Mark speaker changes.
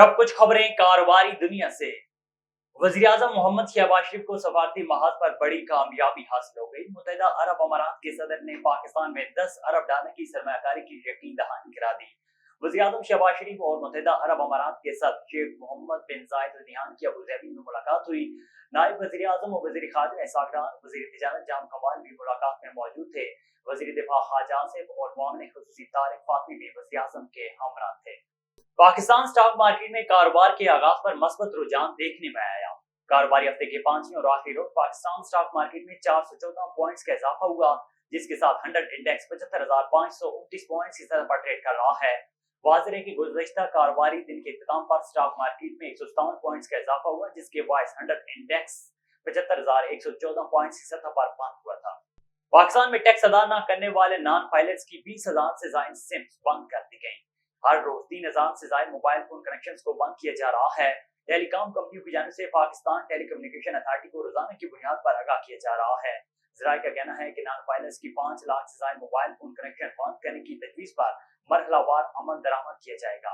Speaker 1: अब कुछ खबरें कारोबारी दुनिया से। वजीर-ए-आजम मोहम्मद शहबाज शरीफ को सफारती महाज पर बड़ी कामयाबी हासिल हो गई। मुत्तहिदा अरब अमारात के सदर ने पाकिस्तान में 10 अरब डॉलर की सरमायाकारी की यकीन दहानी करा दी। वजीर-ए-आजम शहबाज शरीफ और मुत्तहिदा अरब अमारात के सदर शेख मोहम्मद बिन जायद अल नहयान की अबूधाबी में मुलाकात हुई। नायब वजीर-ए-आजम और वजीर खादिम इसहाक डार, वजीर तिजारत जाम कमाल भी मुलाकात में मौजूद थे। वजीर दिफा ख्वाजा आसिफ और मुआविन खुसूसी तारिक फातमी भी वजीर-ए-आजम के हमरा थे। पाकिस्तान स्टॉक मार्केट में कारोबार के आगाज पर मस्बत रुझान देखने में आया। कारोबारी हफ्ते के पांचवें और आखिरी रोज पाकिस्तान स्टॉक मार्केट में 414 पॉइंट्स का इजाफा हुआ, जिसके साथ 100 इंडेक्स 75,529 पॉइंट्स की सतह पर ट्रेड कर रहा है। वाज़ेह है कि गुज़श्ता कारोबारी दिन के इख्तिताम पर स्टॉक मार्केट में 157 पॉइंट्स का इजाफा हुआ, जिसके बायस 100 इंडेक्स 75,114 पॉइंट्स की सतह पर बंद हुआ था। पाकिस्तान में टैक्स अदा न करने वाले नॉन फाइलर्स की 20,000 से ज्यादा सिम्स बंद कर दी गई। हर रोज 3,000 से ज्यादा मोबाइल फोन कनेक्शंस को बंद किया जा रहा है। टेलीकॉम कंपनियों की जानिब से पाकिस्तान टेलीकम्युनिकेशन अथॉरिटी को रोजाना की बुनियाद पर आगाह किया जा रहा है। ज़राए का कहना है कि नॉन फाइलर्स की 5 लाख से ज्यादा मोबाइल फोन कनेक्शन बंद करने की तजवीज पर मरहलावार अमल दरामद किया जाएगा।